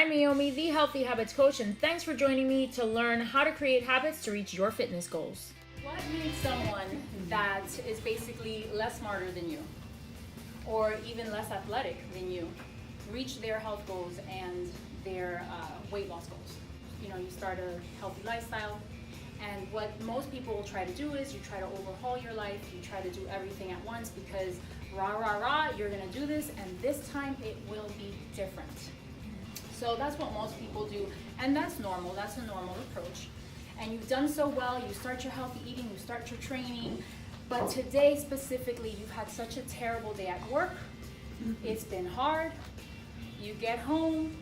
I'm Naomi, the Healthy Habits Coach, and thanks for joining me to learn how to create habits to reach your fitness goals. What makes someone that is basically less smarter than you, or even less athletic than you, reach their health goals and their weight loss goals? You know, you start a healthy lifestyle, and what most people will try to do is you try to overhaul your life, you try to do everything at once because you're gonna do this, and this time it will be different. So that's what most people do, and that's normal, that's a normal approach. And you've done so well, you start your healthy eating, you start your training, but today specifically, you've had such a terrible day at work, it's been hard, you get home,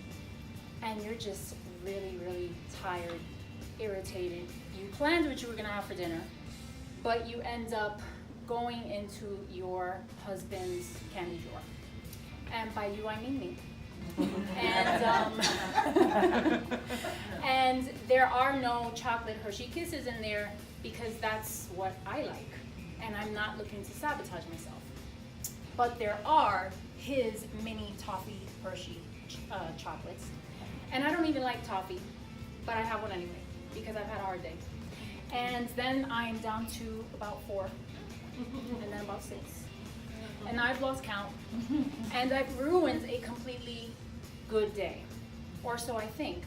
and you're just really, really tired, irritated. You planned what you were gonna have for dinner, but you end up going into your husband's candy drawer. And by you, I mean me. And there are no chocolate Hershey Kisses in there because that's what I like, and I'm not looking to sabotage myself. But there are his mini toffee Hershey chocolates, and I don't even like toffee, but I have one anyway because I've had a hard day. And then I'm down to about 4, and then about 6. And I've lost count, and I've ruined a completely good day, or so I think.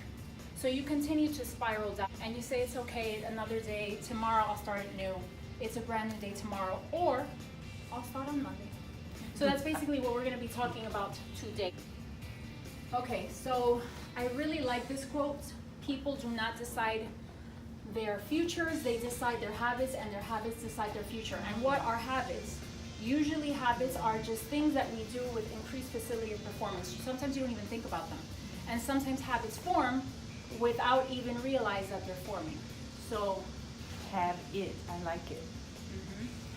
So you continue to spiral down, and you say it's okay, another day, tomorrow I'll start it new, it's a brand new day tomorrow, or I'll start on Monday. So that's basically what we're gonna be talking about today. Okay, so I really like this quote: people do not decide their futures, they decide their habits, and their habits decide their future. And what are habits? Usually habits are just things that we do with increased facility of performance. Sometimes you don't even think about them. And sometimes habits form without even realize that they're forming. So Have it. I like it.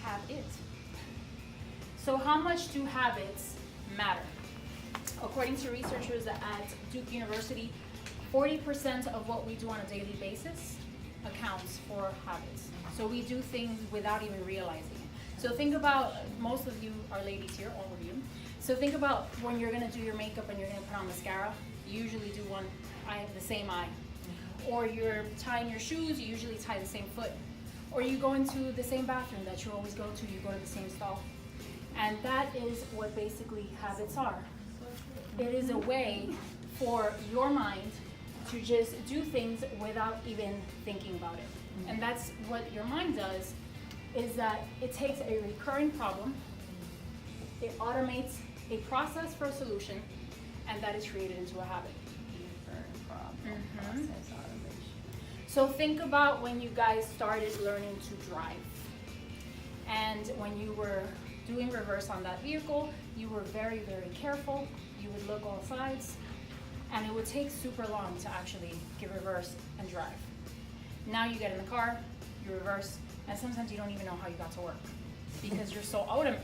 Have it. So how much do habits matter? According to researchers at Duke University, 40% of what we do on a daily basis accounts for habits. So we do things without even realizing it. So think about, most of you are ladies here, all of you. So think about when you're gonna do your makeup and you're gonna put on mascara, you usually do one eye, the same eye. Or you're tying your shoes, you usually tie the same foot. Or you go into the same bathroom that you always go to, you go to the same stall. And that is what basically habits are. It is a way for your mind to just do things without even thinking about it. And that's what your mind does, is that it takes a recurring problem, it automates a process for a solution, and that is created into a habit. Recurring problem, process automation. So think about when you guys started learning to drive. And when you were doing reverse on that vehicle, you were very, very careful. You would look all sides, and it would take super long to actually give reverse and drive. Now you get in the car, you reverse, and sometimes you don't even know how you got to work because you're so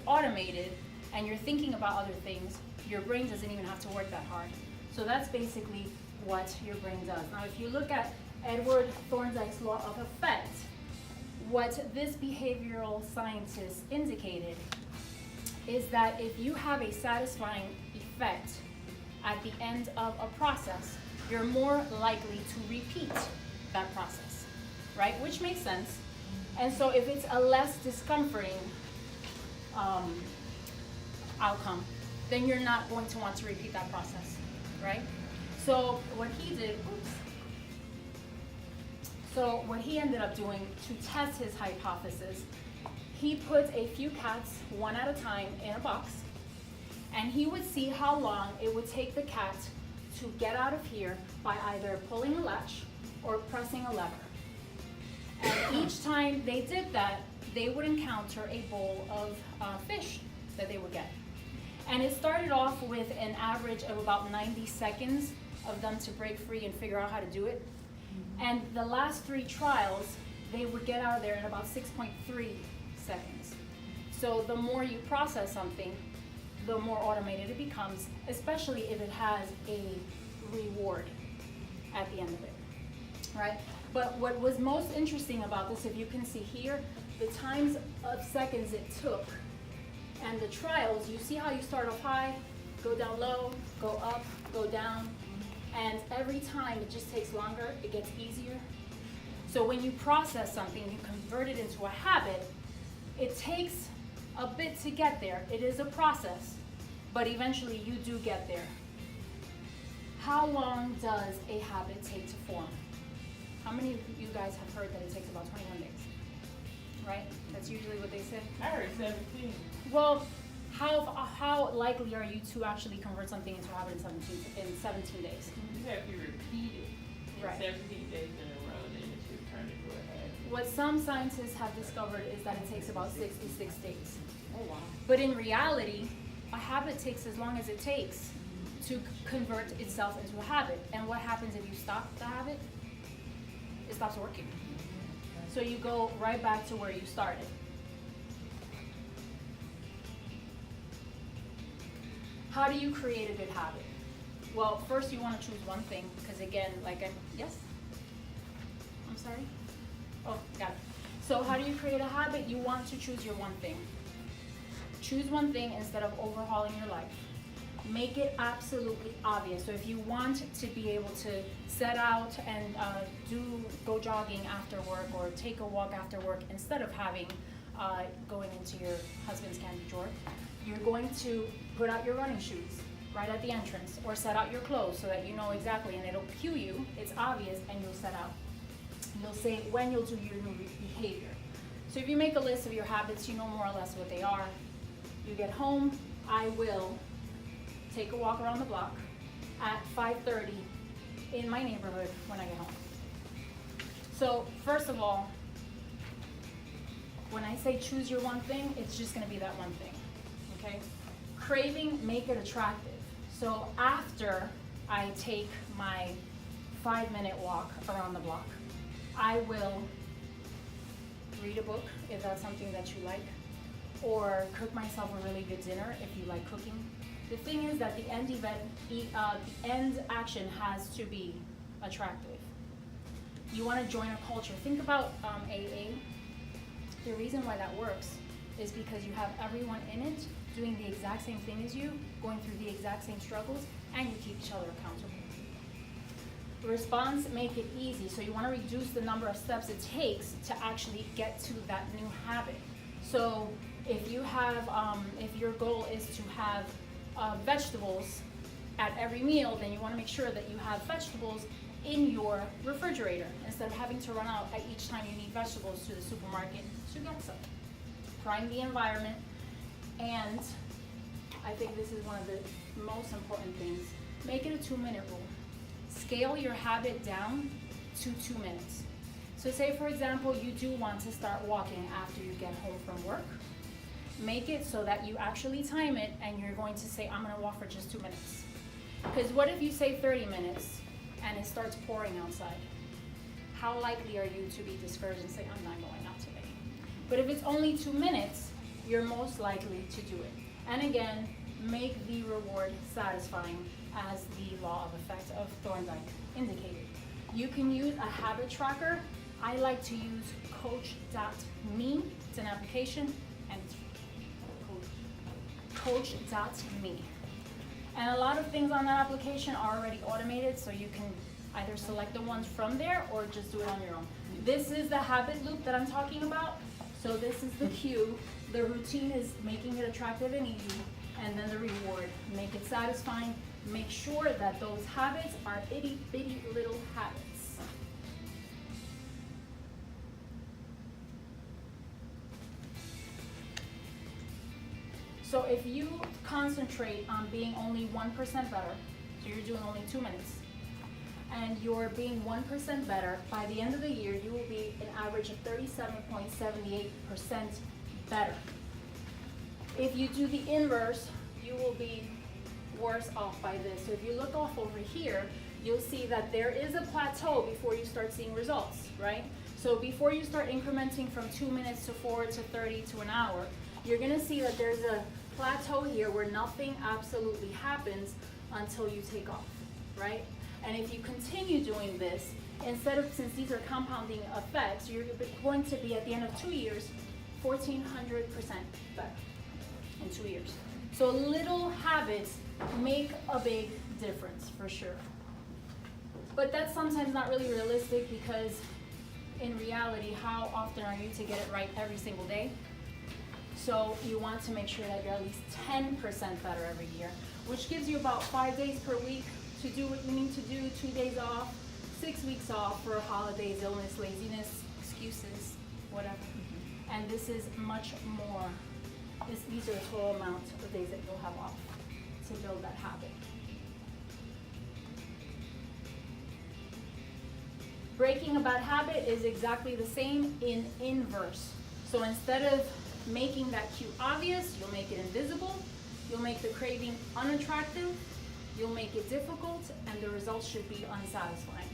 automated and you're thinking about other things. Your brain doesn't even have to work that hard. So that's basically what your brain does. Now, if you look at Edward Thorndike's law of effect, what this behavioral scientist indicated is that if you have a satisfying effect at the end of a process, you're more likely to repeat that process, right? Which makes sense. And so if it's a less discomforting outcome, then you're not going to want to repeat that process, right? So what he did, so what he ended up doing to test his hypothesis, he put a few cats, one at a time, in a box, and he would see how long it would take the cat to get out of here by either pulling a latch or pressing a lever. And each time they did that, they would encounter a bowl of fish that they would get. And it started off with an average of about 90 seconds of them to break free and figure out how to do it. And the last 3 trials, they would get out of there in about 6.3 seconds. So the more you process something, the more automated it becomes, especially if it has a reward at the end of it, right? But what was most interesting about this, if you can see here, the times of seconds it took and the trials, you see how you start off high, go down low, go up, go down, and every time it just takes longer, it gets easier. So when you process something, you convert it into a habit, it takes a bit to get there. It is a process, but eventually you do get there. How long does a habit take to form? How many of you guys have heard that it takes about 21 days? Right? That's usually what they say. I heard 17. Well, how likely are you to actually convert something into a habit in 17 days? You have to repeat it Right. 17 days in a row, then it should turn into a habit. What some scientists have discovered is that it takes about 66 days. Oh, wow. But in reality, a habit takes as long as it takes to convert itself into a habit. And what happens if you stop the habit? It stops working. So you go right back to where you started. How do you create a good habit? Well, first you want to choose one thing, because again, yes? I'm sorry? Oh, got it. So how do you create a habit? You want to choose your one thing. Choose one thing instead of overhauling your life. Make it absolutely obvious. So if you want to be able to set out and go jogging after work or take a walk after work instead of having going into your husband's candy drawer, you're going to put out your running shoes right at the entrance, or set out your clothes so that you know exactly, and it'll cue you, it's obvious, and you'll set out. You'll say when you'll do your new behavior. So if you make a list of your habits, you know more or less what they are. You get home, I will take a walk around the block at 5:30 in my neighborhood when I get home. So first of all, when I say choose your one thing, it's just gonna be that one thing, okay? Craving, make it attractive. So after I take my 5-minute walk around the block, I will read a book if that's something that you like, or cook myself a really good dinner if you like cooking. The thing is that the end end action has to be attractive. You want to join a culture. Think about AA. The reason why that works is because you have everyone in it doing the exact same thing as you, going through the exact same struggles, and you keep each other accountable. Response, make it easy. So you want to reduce the number of steps it takes to actually get to that new habit. So if you have, if your goal is to have vegetables at every meal, then you want to make sure that you have vegetables in your refrigerator instead of having to run out at each time you need vegetables to the supermarket to get some. Prime the environment, and I think this is one of the most important things, make it a 2-minute rule. Scale your habit down to 2 minutes. So say, for example, you do want to start walking after you get home from work. Make it so that you actually time it, and you're going to say, I'm going to walk for just 2 minutes. Because what if you say 30 minutes and it starts pouring outside? How likely are you to be discouraged and say, I'm not going out today? But if it's only 2 minutes, you're most likely to do it. And again, make the reward satisfying, as the law of effect of Thorndike indicated. You can use a habit tracker. I like to use coach.me. It's an application, and it's coach.me. And a lot of things on that application are already automated, so you can either select the ones from there or just do it on your own. This is the habit loop that I'm talking about. So this is the cue. The routine is making it attractive and easy, and then the reward. Make it satisfying. Make sure that those habits are itty bitty little habits. So if you concentrate on being only 1% better, so you're doing only 2 minutes, and you're being 1% better, by the end of the year, you will be an average of 37.78% better. If you do the inverse, you will be worse off by this. So if you look off over here, you'll see that there is a plateau before you start seeing results, right? So before you start incrementing from 2 minutes to 4 to 30 to an hour, you're gonna see that there's a plateau here where nothing absolutely happens until you take off, right? And if you continue doing this, since these are compounding effects, you're going to be at the end of 2 years, 1,400% better in 2 years. So little habits make a big difference for sure. But that's sometimes not really realistic, because in reality, how often are you to get it right every single day? So you want to make sure that you're at least 10% better every year, which gives you about 5 days per week to do what you need to do, 2 days off, 6 weeks off for holidays, illness, laziness, excuses, whatever. And this is much more. These are the total amount of days that you'll have off to build that habit. Breaking a bad habit is exactly the same in inverse. So instead of making that cue obvious, you'll make it invisible, you'll make the craving unattractive, you'll make it difficult, and the results should be unsatisfying.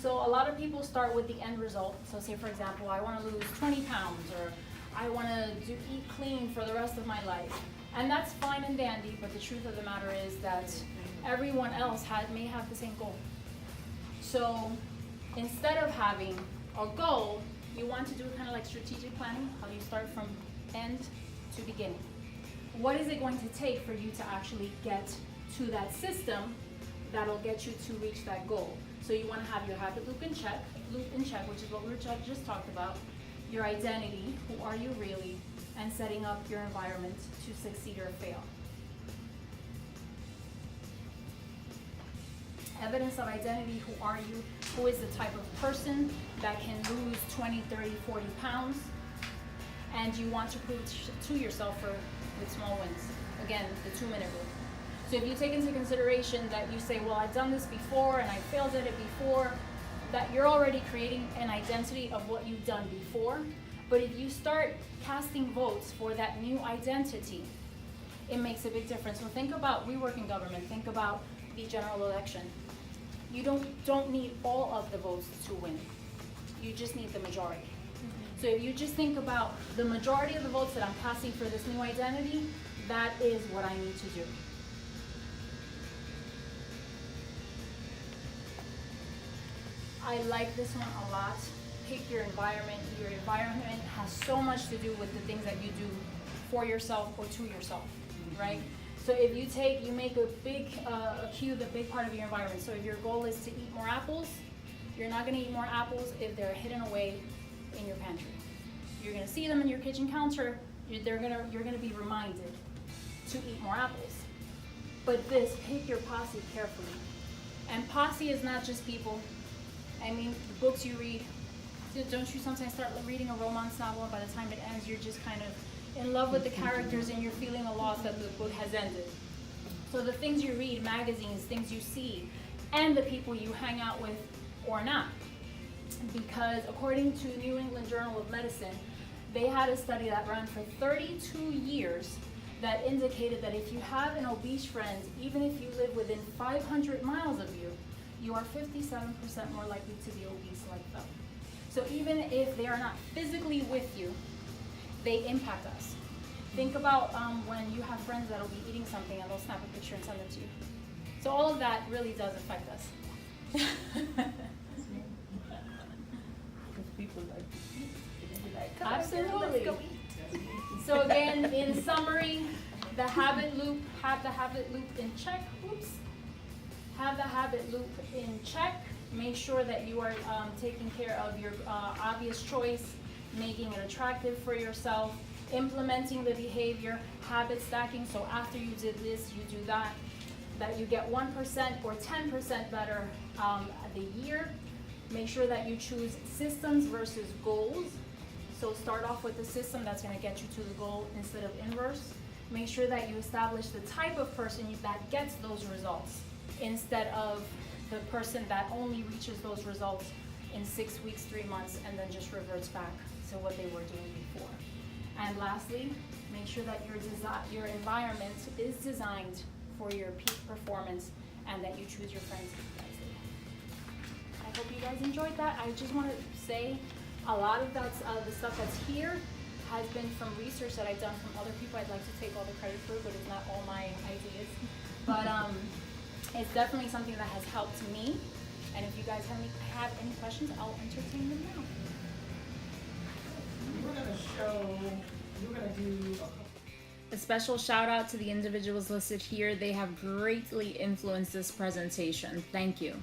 So a lot of people start with the end result. So say, for example, I want to lose 20 pounds, or I want to eat clean for the rest of my life. And that's fine and dandy, but the truth of the matter is that everyone else may have the same goal. So instead of having a goal, you want to do kind of like strategic planning, how you start from end to beginning. What is it going to take for you to actually get to that system that'll get you to reach that goal? So you want to have your habit loop in check, which is what we just talked about, your identity, who are you really, and setting up your environment to succeed or fail. Evidence of identity: who are you? Who is the type of person that can lose 20, 30, 40 pounds? And you want to prove to yourself with small wins. Again, the 2-minute rule. So if you take into consideration that you say, well, I've done this before and I failed at it before, that you're already creating an identity of what you've done before. But if you start casting votes for that new identity, it makes a big difference. So think about, we work in government, think about the general election. You don't need all of the votes to win. You just need the majority. So if you just think about the majority of the votes that I'm casting for this new identity, that is what I need to do. I like this one a lot. Pick your environment. Your environment has so much to do with the things that you do for yourself or to yourself, right? So if you make a cue the big part of your environment. So if your goal is to eat more apples, you're not gonna eat more apples if they're hidden away in your pantry. You're gonna see them in your kitchen counter. You're gonna be reminded to eat more apples. But pick your posse carefully. And posse is not just people. I mean, the books you read. Don't you sometimes start reading a romance novel, and by the time it ends, you're just kind of in love with the characters and you're feeling a loss that the book has ended. So the things you read, magazines, things you see, and the people you hang out with or not. Because according to New England Journal of Medicine, they had a study that ran for 32 years that indicated that if you have an obese friend, even if you live within 500 miles of you, you are 57% more likely to be obese like them. So even if they are not physically with you, they impact us. Think about when you have friends that'll be eating something and they'll snap a picture and send it to you. So all of that really does affect us. Because people like to eat. And they be like, come on, girl, let's Absolutely. go eat. So again, in summary, have the habit loop in check. Have the habit loop in check. Make sure that you are taking care of your obvious choice, making it attractive for yourself, implementing the behavior, habit stacking. So after you did this, you do that you get 1% or 10% better the year. Make sure that you choose systems versus goals. So start off with the system that's going to get you to the goal instead of inverse. Make sure that you establish the type of person that gets those results instead of the person that only reaches those results in 6 weeks, 3 months, and then just reverts back to what they were doing before. And lastly, make sure that your environment is designed for your peak performance and that you choose your friends wisely. I hope you guys enjoyed that. I just want to say a lot of the stuff that's here has been from research that I've done from other people. I'd like to take all the credit for it, but it's not all my ideas. But it's definitely something that has helped me. And if you guys have any questions, I'll entertain them now. We're going to do a couple A special shout out to the individuals listed here. They have greatly influenced this presentation. Thank you.